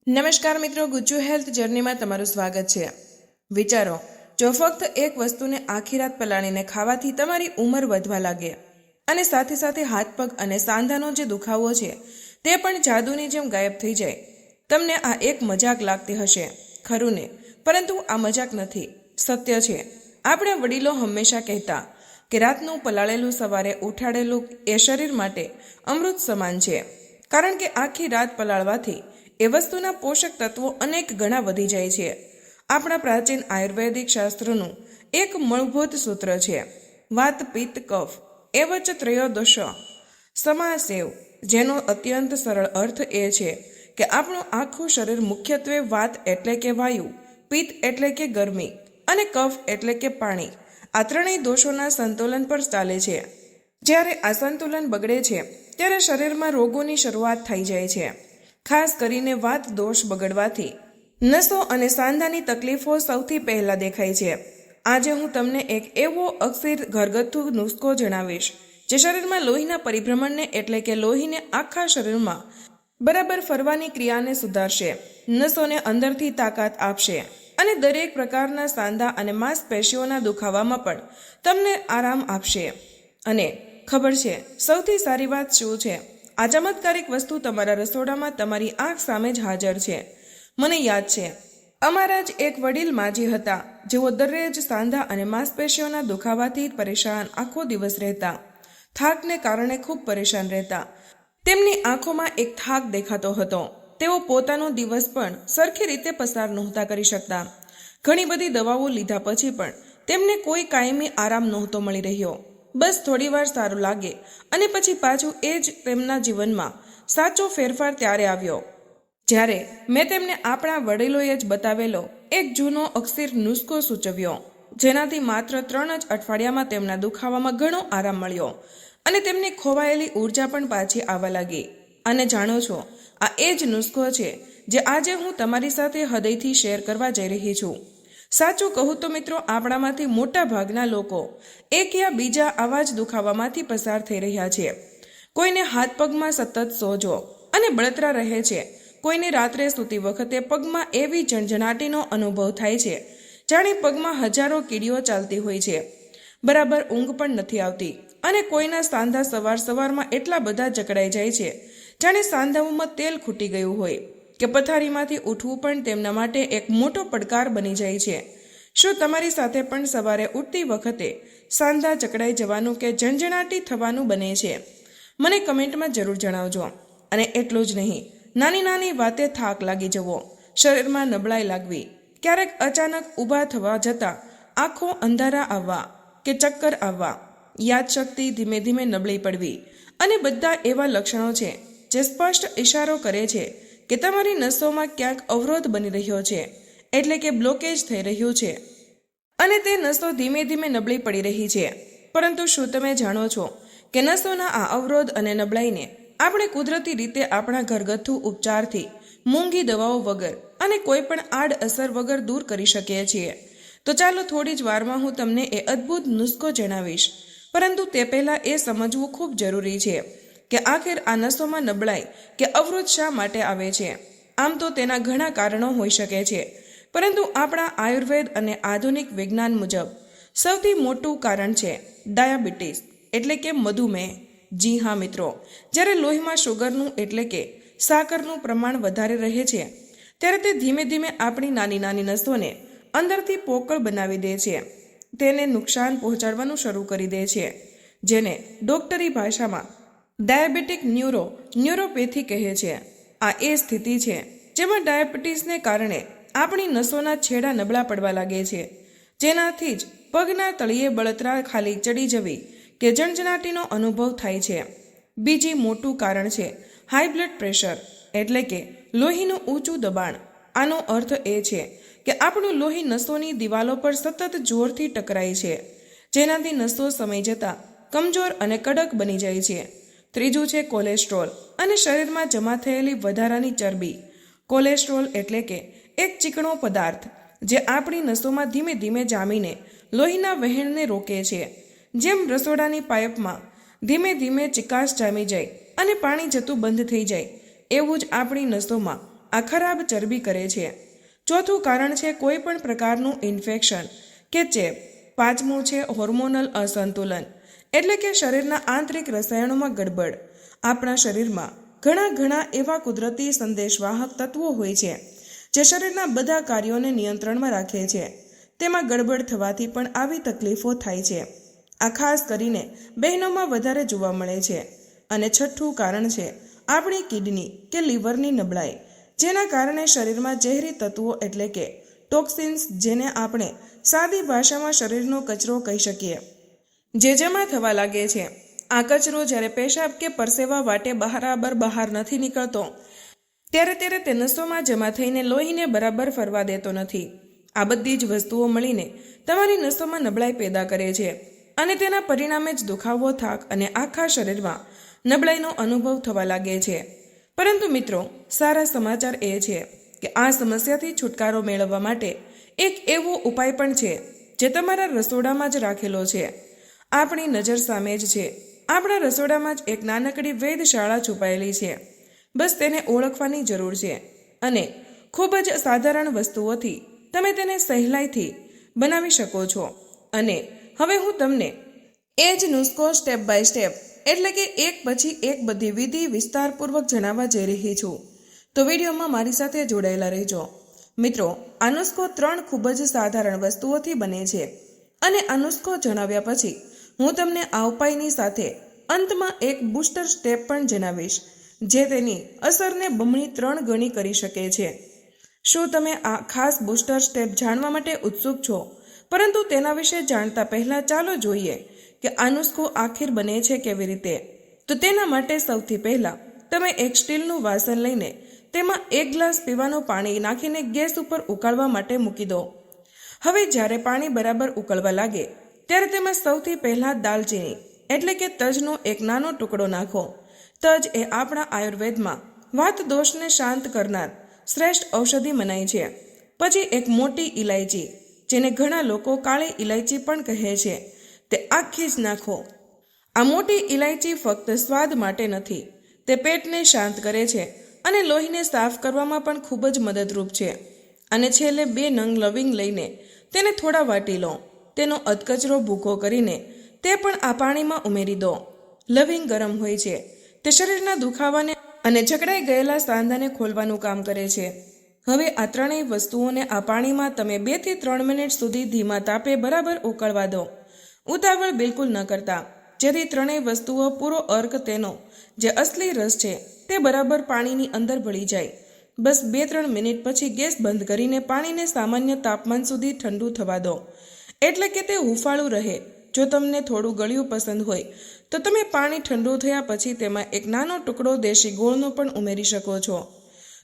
નમસ્કાર મિત્રો, ગુજ્જુ હેલ્થ જર્નીમાં તમારું સ્વાગત છે। વિચારો, જો ફક્ત એક વસ્તુને આખી રાત પલાળીને ખાવાથી તમારી ઉંમર વધવા લાગે અને સાથે સાથે હાથ પગ અને સાંધાનો જે દુખાવો છે તે પણ જાદુની જેમ ગાયબ થઈ જાય। તમને આ એક મજાક લાગતી હશે, ખરું ને? પરંતુ આ મજાક નથી, સત્ય છે। આપણા વડીલો હંમેશા કહેતા કે રાતનું પલાળેલું સવારે ઉઠાડેલું એ શરીર માટે અમૃત સમાન છે, કારણ કે આખી રાત પલાળવાથી એ વસ્તુના પોષક તત્વો અનેક ગણા વધી જાય છે। આપણા પ્રાચીન આયુર્વેદિક શાસ્ત્રોનું એક મૂળભૂત સૂત્ર છે, વાત પિત્ત કફ એવચ ત્રયોદશ સમાસેવ, જેનો અત્યંત સરળ અર્થ એ છે કે આપણું આખું શરીર મુખ્યત્વે વાત એટલે કે વાયુ, પિત્ત એટલે કે ગરમી અને કફ એટલે કે પાણી, આ ત્રણેય દોષોના સંતુલન પર ચાલે છે। જ્યારે આ સંતુલન બગડે છે ત્યારે શરીરમાં રોગોની શરૂઆત થઈ જાય છે। ખાસ કરીને વાત દોષ બગડવાથી નસો અને સાંધાની તકલીફો સૌથી પહેલા દેખાય છે। આજે હું તમને એક એવો અક્ષીર ઘરગથ્થુ નુસ્ખો જણાવીશ જે શરીરમાં લોહીના પરિભ્રમણને એટલે કે લોહીને આખા શરીરમાં બરાબર ફરવાની ક્રિયાને સુધારશે, નસોને અંદરથી તાકાત આપશે અને દરેક પ્રકારના સાંધા અને માંસપેશીઓના દુખાવામાં પણ તમને આરામ આપશે। અને ખબર છે સૌથી સારી વાત શું છે? આ ચમત્કારિક વસ્તુ તમારા રસોડામાં તમારી આંખ સામે જ હાજર છે। મને યાદ છે, અમારા જ એક વડીલ માજી હતા, જેઓ દરરોજ સાંધા અને માંસપેશીઓના દુખાવાથી પરેશાન આખો દિવસ રહેતા, થાકને કારણે ખૂબ પરેશાન રહેતા। તેમની આંખોમાં એક થાક દેખાતો હતો। તેઓ પોતાનો દિવસ પણ સરખી રીતે પસાર નહોતા કરી શકતા। ઘણી બધી દવાઓ લીધા પછી પણ તેમને કોઈ કાયમી આરામ નહોતો મળી રહ્યો। બસ થોડી વાર સારું લાગે અને પછી પાછું એ જ તેમના જીવનમાં સાચો ફેરફાર ત્યારે આવ્યો જ્યારે મેં તેમને આપણા વડીલોએ જ બતાવેલો એક જૂનો અક્ષીર નુસ્ખો સૂચવ્યો, જેનાથી માત્ર 3 જ અઠવાડિયામાં તેમના દુખાવામાં ઘણો આરામ મળ્યો અને તેમની ખોવાયેલી ઉર્જા પણ પાછી આવવા લાગી। અને જાણો છો, આ એ જ નુસ્ખો છે જે આજે હું તમારી સાથે હૃદયથી શેર કરવા જઈ રહી છું। સાચું કહું તો મિત્રો, આપણામાંથી મોટા ભાગના લોકો એક યા બીજા આવા જ દુખાવામાંથી પસાર થઈ રહ્યા છે। કોઈને હાથ પગમાં સતત સોજો અને બળતરા રહે છે, કોઈને રાત્રે સૂતી વખતે પગમાં એવી ઝણઝણાટીનો અનુભવ થાય છે જાણે પગમાં હજારો કીડીઓ ચાલતી હોય છે, બરાબર ઊંઘ પણ નથી આવતી, અને કોઈના સાંધા સવારમાં એટલા બધા જકડાઈ જાય છે જાણે સાંધાઓમાં તેલ ખૂટી ગયું હોય, કે પથારીમાંથી ઉઠવું પણ તેમના માટે એક મોટો પડકાર બની જાય છે। શું તમારી સાથે પણ સવારે ઉઠતી વખતે સાંધા જકડાઈ જવાનું કે ઝણઝણાટી થવાનું બને છે? મને કમેન્ટમાં જરૂર જણાવજો। અને એટલું જ નહીં, નાની નાની વાતે થાક લાગી જવો, શરીરમાં નબળાઈ લાગવી, ક્યારેક અચાનક ઊભા થવા જતાં આંખો અંધારા આવવા કે ચક્કર આવવા, યાદશક્તિ ધીમે ધીમે નબળી પડવી, અને બધા એવા લક્ષણો છે જે સ્પષ્ટ ઇશારો કરે છે કે તમારી નસોમાં ક્યાંક અવરોધ બની રહ્યો છે, એટલે કે બ્લોકેજ થઈ રહ્યું છે અને તે નસો ધીમે ધીમે નબળી પડી રહી છે। પરંતુ શું તમે જાણો છો કે નસોના આ અવરોધ અને નબળાઈને આપણે કુદરતી રીતે આપણા ઘરગથ્થુ ઉપચારથી, મોંઘી દવાઓ વગર અને કોઈ પણ આડઅસર વગર દૂર કરી શકીએ છીએ। તો ચાલો થોડી જ વારમાં હું તમને એ અદ્ભુત નુસ્ખો જણાવીશ, પરંતુ તે પહેલાં એ સમજવું ખૂબ જરૂરી છે કે આખિર આ નસોમાં નબળાઈ કે અવરોધ શા માટે આવે છે। આમ તો તેના ઘણા કારણો હોઈ શકે છે, પરંતુ આપણા આયુર્વેદ અને આધુનિક વિજ્ઞાન મુજબ સૌથી મોટું કારણ છે ડાયાબિટીસ એટલે કે મધુમેહ। જી હા મિત્રો, જ્યારે લોહીમાં શુગરનું એટલે કે સાકરનું પ્રમાણ વધારે રહે છે ત્યારે તે ધીમે ધીમે આપણી નાની નાની નસોને અંદરથી પોકળ બનાવી દે છે, તેને નુકસાન પહોંચાડવાનું શરૂ કરી દે છે, જેને ડોક્ટરી ભાષામાં ડાયાબિટીક ન્યુરોપેથી કહે છે। આ એ સ્થિતિ છે જેમાં ડાયાબિટીસને કારણે આપણી નસોના છેડા નબળા પડવા લાગે છે, જેનાથી જ પગના તળિયે બળતરા, ખાલી ચડી જવી કે ઝણઝણાટીનો અનુભવ થાય છે। બીજી મોટું કારણ છે હાઈ બ્લડ પ્રેશર એટલે કે લોહીનું ઊંચું દબાણ। આનો અર્થ એ છે કે આપણું લોહી નસોની દિવાલો પર સતત જોરથી ટકરાય છે, જેનાથી નસો સમય જતાં કમજોર અને કડક બની જાય છે। ત્રીજું છે કોલેસ્ટ્રોલ અને શરીરમાં જમા થયેલી વધારાની ચરબી। કોલેસ્ટ્રોલ એટલે કે એક ચીકણો પદાર્થ જે આપણી નસોમાં ધીમે ધીમે જામીને લોહીના વહેણને રોકે છે। જેમ રસોડાની પાઇપમાં ધીમે ધીમે ચિકાસ જામી જાય અને પાણી જતું બંધ થઈ જાય, એવું જ આપણી નસોમાં આ ખરાબ ચરબી કરે છે. ચોથું કારણ છે કોઈ પણ પ્રકારનું ઇન્ફેક્શન કે ચેપ. પાંચમું છે હોર્મોનલ અસંતુલન, એટલે કે શરીરના આંતરિક રસાયણોમાં ગડબડ. આપણા શરીરમાં ઘણા એવા કુદરતી સંદેશવાહક તત્વો હોય છે જે શરીરના બધા કાર્યોને નિયંત્રણમાં રાખે છે. તેમાં ગડબડ થવાથી પણ આવી તકલીફો થાય છે. આ ખાસ કરીને બહેનોમાં વધારે જોવા મળે છે. અને છઠ્ઠું કારણ છે આપણી કિડની કે લીવરની નબળાઈ, જેના કારણે શરીરમાં ઝેરી તત્વો એટલે કે ટોક્સિન્સ, જેને આપણે સાદી ભાષામાં શરીરનો કચરો કહી શકીએ, જે જમા થવા લાગે છે. આ કચરો જ્યારે પેશાબ કે પરસેવા વાટે બરાબર બહાર નથી નીકળતો ત્યારે તે નસોમાં જમા થઈને લોહીને બરાબર ફરવા દેતો નથી. આ બધી જ વસ્તુઓ મળીને તમારી નસોમાં નબળાઈ પેદા કરે છે અને તેના પરિણામે જ દુખાવો, થાક અને આખા શરીરમાં નબળાઈનો અનુભવ થવા લાગે છે. પરંતુ મિત્રો, સારા સમાચાર એ છે કે આ સમસ્યાથી છુટકારો મેળવવા માટે એક એવો ઉપાય પણ છે જે તમારા રસોડામાં જ રાખેલો છે, આપણી નજર સામે જ છે. આપણા રસોડામાં જ એક નાનકડી વેધશાળા છુપાયેલી છે. બસ તેને ઓળખવાની જરૂર છે અને ખૂબ જ સાધારણ વસ્તુઓથી તમે તેને સહેલાઈથી બનાવી શકો છો. અને હવે હું તમને એ જ નુસ્ખો સ્ટેપ બાય સ્ટેપ, એટલે કે એક પછી એક બધી વિધિ વિસ્તારપૂર્વક જણાવવા જઈ રહી છું. તો વિડીયોમાં મારી સાથે જોડાયેલા રહેજો. મિત્રો, આ નુસ્ખો 3 ખૂબ જ સાધારણ વસ્તુઓથી બને છે અને આ નુસ્ખો જણાવ્યા પછી હું તમને આ ઉપાયની સાથે અંતમાં એક બૂસ્ટર સ્ટેપ પણ જણાવીશ, જે તેની અસરને બમણી 3 ગણી કરી શકે છે. શું તમે આ ખાસ બૂસ્ટર સ્ટેપ જાણવા માટે ઉત્સુક છો? પરંતુ તેના વિશે જાણતા પહેલા ચાલો જોઈએ કે આ નુસ્ખો આખિર બને છે કેવી રીતે. તો તેના માટે સૌથી પહેલા તમે એક સ્ટીલનું વાસણ લઈને તેમાં 1 ગ્લાસ પીવાનું પાણી નાખીને ગેસ ઉપર ઉકાળવા માટે મૂકી દો. હવે જ્યારે પાણી બરાબર ઉકળવા લાગે ત્યારે તેમાં સૌથી પહેલા દાલચીની એટલે કે તજનો એક નાનો ટુકડો નાખો. તજ એ આપણા આયુર્વેદમાં વાત દોષને શાંત કરનાર શ્રેષ્ઠ ઔષધિ મનાય છે. પછી એક મોટી ઇલાયચી, જેને ઘણા લોકો કાળી ઇલાયચી પણ કહે છે, તે આખી જ નાખો. આ મોટી ઇલાયચી ફક્ત સ્વાદ માટે નથી, તે પેટને શાંત કરે છે અને લોહીને સાફ કરવામાં પણ ખૂબ જ મદદરૂપ છે. અને છેલ્લે 2 નંગ લવિંગ લઈને તેને થોડા વાટી લો. તેનો અધકચરો ભૂકો કરીને તે પણ આ પાણીમાં ઉમેરી દો. લવિંગ ગરમ હોય છે, તે શરીરના દુખાવાને અને જકડાઈ ગયેલા સાંધાને ખોલવાનું કામ કરે છે. હવે આ ત્રણેય વસ્તુઓને આ પાણીમાં તમે 2 થી 3 મિનિટ સુધી ધીમા તાપે બરાબર ઉકળવા દો. ઉતાવળ બિલકુલ ન કરતા, જેથી ત્રણેય વસ્તુઓ પૂરો અર્ક, તેનો જે અસલી રસ છે તે બરાબર પાણીની અંદર ભળી જાય. બસ 2-3 મિનિટ પછી ગેસ બંધ કરીને પાણીને સામાન્ય તાપમાન સુધી ઠંડુ થવા દો, એટલે કે તે હુંફાળું રહે. જો તમને થોડું ગળ્યું પસંદ હોય તો તમે પાણી ઠંડુ થયા પછી તેમાં એક નાનો ટુકડો દેશી ગોળનો પણ ઉમેરી શકો છો,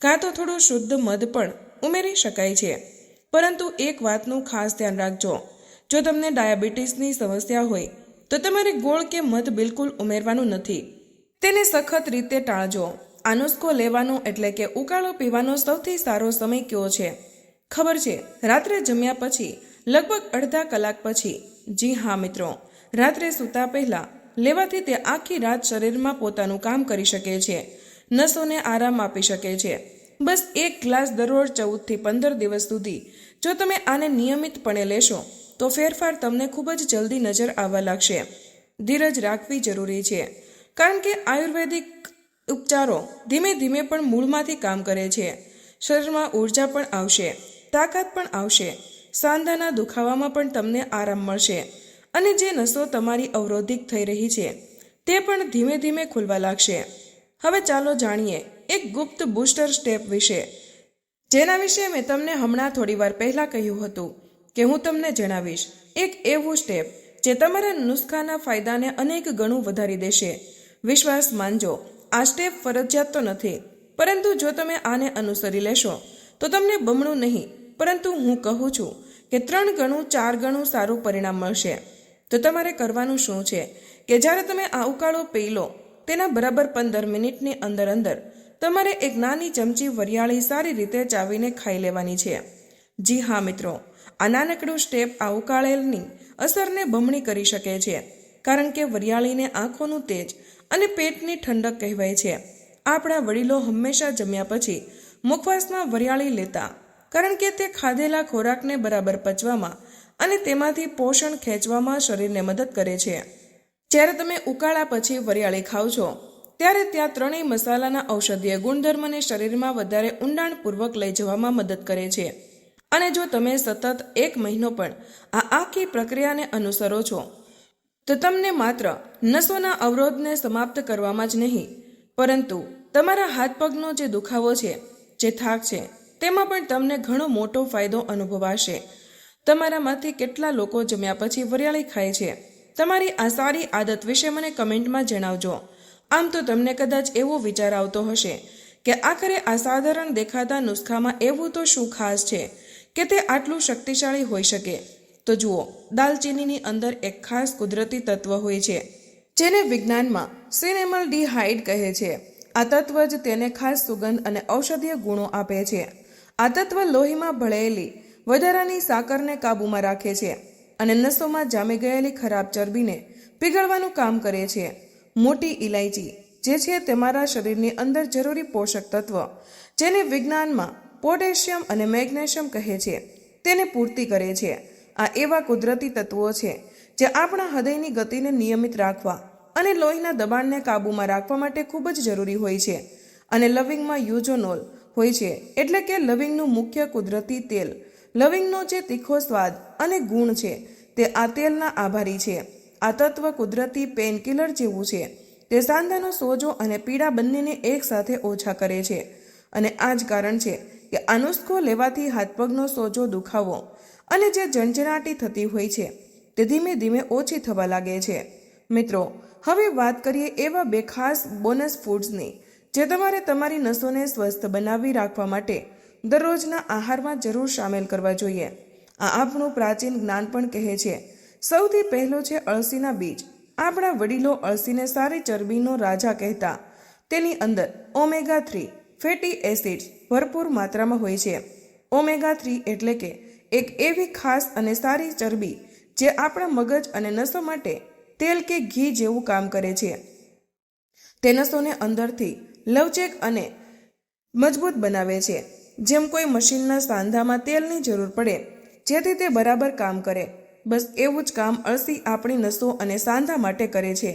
કાં તો થોડું શુદ્ધ મધ પણ ઉમેરી શકાય છે. પરંતુ એક વાતનું ખાસ ધ્યાન રાખજો, જો તમને ડાયાબિટીસની સમસ્યા હોય તો તમારે ગોળ કે મધ બિલકુલ ઉમેરવાનું નથી. તેને સખત રીતે ટાળજો. આ નુસ્ખો લેવાનો એટલે કે ઉકાળો પીવાનો સૌથી સારો સમય કયો છે? ખબર છે, રાત્રે જમ્યા પછી લગભગ અડધા કલાક પછી. જી હા મિત્રો, રાત્રે સૂતા પહેલા લેવાથી તે આખી રાત શરીરમાં પોતાનું કામ કરી શકે છે, નસોને આરામ આપી શકે છે. બસ 1 ગ્લાસ દરરોજ 14 થી 15 દિવસ સુધી જો તમે આને નિયમિતપણે લેશો તો ફેરફાર તમને ખૂબ જ જલ્દી નજર આવવા લાગશે. ધીરજ રાખવી જરૂરી છે, કારણ કે આયુર્વેદિક ઉપચારો ધીમે ધીમે પણ મૂળમાંથી કામ કરે છે. શરીરમાં ઊર્જા પણ આવશે, તાકાત પણ આવશે, સાંધાના દુખાવામાં પણ તમને આરામ મળશે અને જે નસો તમારી અવરોધિત થઈ રહી છે તે પણ ધીમે ધીમે ખુલવા લાગશે. હવે ચાલો જાણીએ એક ગુપ્ત બૂસ્ટર સ્ટેપ વિશે, જેના વિશે મેં તમને હમણાં થોડી વાર પહેલાં કહ્યું હતું કે હું તમને જણાવીશ. એક એવું સ્ટેપ જે તમારા નુસ્ખાના ફાયદાને અનેક ગણું વધારી દેશે. વિશ્વાસ માનજો, આ સ્ટેપ ફરજિયાત તો નથી, પરંતુ જો તમે આને અનુસરી લેશો તો તમને બમણું નહીં, પરંતુ હું કહું છું કે 3 ગણું 4 ગણું સારું પરિણામ મળશે. તો તમારે કરવાનું શું છે કે જ્યારે તમે આ ઉકાળો પી લો તેના બરાબર 15 મિનિટની અંદર તમારે એક નાની ચમચી વરિયાળી સારી રીતે ચાવીને ખાઈ લેવાની છે. જી હા મિત્રો, આ નાનકડું સ્ટેપ આ ઉકાળેલની અસરને બમણી કરી શકે છે, કારણ કે વરિયાળીને આંખોનું તેજ અને પેટની ઠંડક કહેવાય છે. આપણા વડીલો હંમેશા જમ્યા પછી મુખવાસમાં વરિયાળી લેતા, કારણ કે તે ખાધેલા ખોરાકને બરાબર પચવામાં અને તેમાંથી પોષણ ખેંચવામાં શરીરને મદદ કરે છે. જ્યારે તમે ઉકાળા પછી વરિયાળી ખાવ છો ત્યારે ત્યાં ત્રણેય મસાલાના ઔષધીય ગુણધર્મને શરીરમાં વધારે ઊંડાણપૂર્વક લઈ જવામાં મદદ કરે છે. અને જો તમે સતત 1 મહિનો પણ આ આખી પ્રક્રિયાને અનુસરો છો તો તમને માત્ર નસોના અવરોધને સમાપ્ત કરવામાં જ નહીં, પરંતુ તમારા હાથ પગનો જે દુખાવો છે, જે થાક છે, તેમાં પણ તમને ઘણો મોટો ફાયદો અનુભવાશે. તમારામાંથી કેટલા લોકો જમ્યા પછી વરિયાળી ખાય છે? તમારી આ સારી આદત વિશે મને કમેન્ટમાં જણાવજો. આમ તો તમને કદાચ એવો વિચાર આવતો હશે કે આખરે આ સાધારણ દેખાતા નુસ્ખામાં એવું તો શું ખાસ છે કે તે આટલું શક્તિશાળી હોઈ શકે? તો જુઓ, દાલચીનીની અંદર એક ખાસ કુદરતી તત્વ હોય છે જેને વિજ્ઞાનમાં સિનેમલ્ડીહાઇડ કહે છે. આ તત્વ જ તેને ખાસ સુગંધ અને ઔષધીય ગુણો આપે છે. આ તત્વ લોહીમાં ભળેલી વધારાની સાકરને કાબૂમાં રાખે છે અને નસોમાં જામી ગયેલી ખરાબ ચરબીને પીગળવાનું કામ કરે છે. મોટી ઇલાયચી જે છે તમારા શરીરની અંદર જરૂરી પોષક તત્વ, જેને વિજ્ઞાનમાં પોટેશિયમ અને મેગ્નેશિયમ કહે છે, તેને પૂર્તિ કરે છે. આ એવા કુદરતી તત્વો છે જે આપણા હૃદયની ગતિને નિયમિત રાખવા અને લોહીના દબાણને કાબૂમાં રાખવા માટે ખૂબ જ જરૂરી હોય છે. અને લવિંગમાં યુઝોનોલ હોય છે, એટલે કે લવિંગનું મુખ્ય કુદરતી તેલ. લવિંગનો જે તીખો સ્વાદ અને ગુણ છે તે આ તેલના આભારી છે. આ તત્વ કુદરતી પેનકિલર જેવું છે. તે સાંધાનો સોજો અને પીડા બંનેને એકસાથે ઓછા કરે છે. અને આ જ કારણ છે કે આ નુસ્ખો લેવાથી હાથપગનો સોજો, દુખાવો અને જે ઝંઝણાટી થતી હોય છે તે ધીમે ધીમે ઓછી થવા લાગે છે. મિત્રો, હવે વાત કરીએ એવા 2 ખાસ બોનસ ફૂડ્સની જે તમારે તમારી નસોને સ્વસ્થ બનાવી રાખવા માટે દરરોજના આહારમાં જરૂર સામેલ કરવા જોઈએ. આ આપણું પ્રાચીન જ્ઞાન પણ કહે છે. સૌથી પહેલો છે અળસીના બીજ. આપણા વડીલો અળસીને સારી ચરબીનો રાજા કહેતા. તેની અંદર ઓમેગા 3 ફેટી એસિડ્સ ભરપૂર માત્રામાં હોય છે. ઓમેગા 3 એટલે કે એક એવી ખાસ અને સારી ચરબી જે આપણા મગજ અને નસો માટે તેલ કે ઘી જેવું કામ કરે છે. તે નસોને અંદરથી લવચેક અને મજબૂત બનાવે છે, જેમ કોઈ મશીનના સાંધામાં તેલની જરૂર પડે જેથી તે બરાબર કામ કરે. બસ એવું જ કામ અળસી આપણી નસો અને સાંધા માટે કરે છે.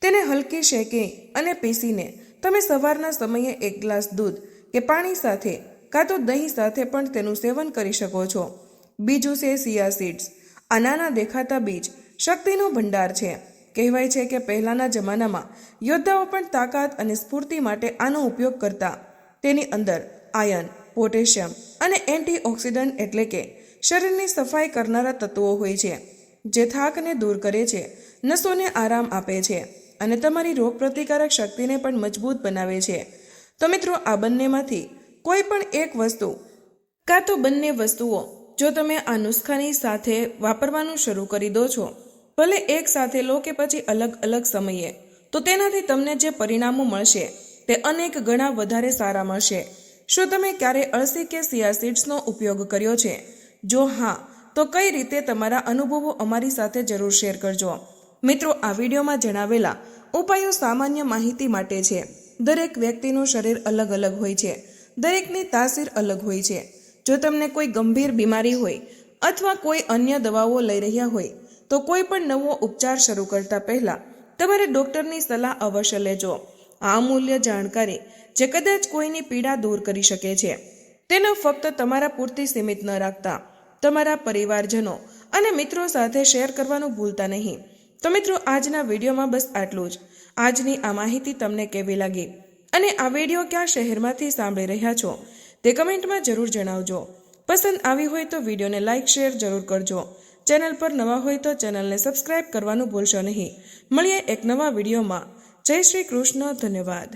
તેને હલકી શેકી અને પીસીને તમે સવારના સમયે 1 ગ્લાસ દૂધ કે પાણી સાથે કાં તો દહીં સાથે પણ તેનું સેવન કરી શકો છો. બીજું છે સિયા સીડ્સ. આ નાના દેખાતા બીજ શક્તિનો ભંડાર છે. કહેવાય છે કે પહેલાના જમાનામાં યોદ્ધાઓ પણ તાકાત અને સ્ફૂર્તિ માટે આનો ઉપયોગ કરતા. તેની અંદર આયર્ન, પોટેશિયમ અને એન્ટીઓક્સિડન્ટ એટલે કે શરીરની સફાઈ કરનારા તત્વો હોય છે, જે થાકને દૂર કરે છે, નસોને આરામ આપે છે અને તમારી રોગપ્રતિકારક શક્તિને પણ મજબૂત બનાવે છે. તો મિત્રો, આ બંનેમાંથી કોઈ પણ એક વસ્તુ કાં તો બંને વસ્તુઓ જો તમે આ નુસ્ખાની સાથે વાપરવાનું શરૂ કરી દો છો, ભલે એક સાથે લો કે પછી અલગ અલગ સમયે, તો તેનાથી તમને જે પરિણામો મળશે તે અનેક ગણા વધારે સારા મળશે. શું તમે ક્યારે અળસી કે સિયા સીડ્સનો ઉપયોગ કર્યો છે? જો હા, તો કઈ રીતે તમારા અનુભવો અમારી સાથે જરૂર શેર કરજો. મિત્રો, આ વિડીયોમાં જણાવેલા ઉપાયો સામાન્ય માહિતી માટે છે. દરેક વ્યક્તિનું શરીર અલગ અલગ હોય છે. દરેકની તાસીર અલગ હોય છે. જો તમને કોઈ ગંભીર બીમારી હોય અથવા કોઈ અન્ય દવાઓ લઈ રહ્યા હોય તો કોઈ પણ નવો ઉપચાર શરૂ કરતા પહેલા તમારે ડૉક્ટરની સલાહ અવશ્ય લેજો. આ અમૂલ્ય જાણકારી જે કદાચ કોઈની પીડા દૂર કરી શકે છે, તેને ફક્ત તમારા પૂરતી સીમિત ન રાખતા તમારા પરિવારજનો અને મિત્રો સાથે શેર કરવાનું ભૂલતા નહીં. તો મિત્રો, આજના વિડીયોમાં બસ આટલું જ. આજની આ માહિતી તમને કેવી લાગી અને આ વિડીયો કયા શહેરમાંથી સાંભળી રહ્યા છો તે કમેન્ટમાં જરૂર જણાવજો. પસંદ આવી હોય તો વિડીયોને લાઇક, શેર જરૂર કરજો. ચેનલ પર નવા હોય તો ચેનલને સબસ્ક્રાઇબ કરવાનું ભૂલશો નહીં. મળીએ એક નવા વિડીયોમાં. જય શ્રી કૃષ્ણ. ધન્યવાદ.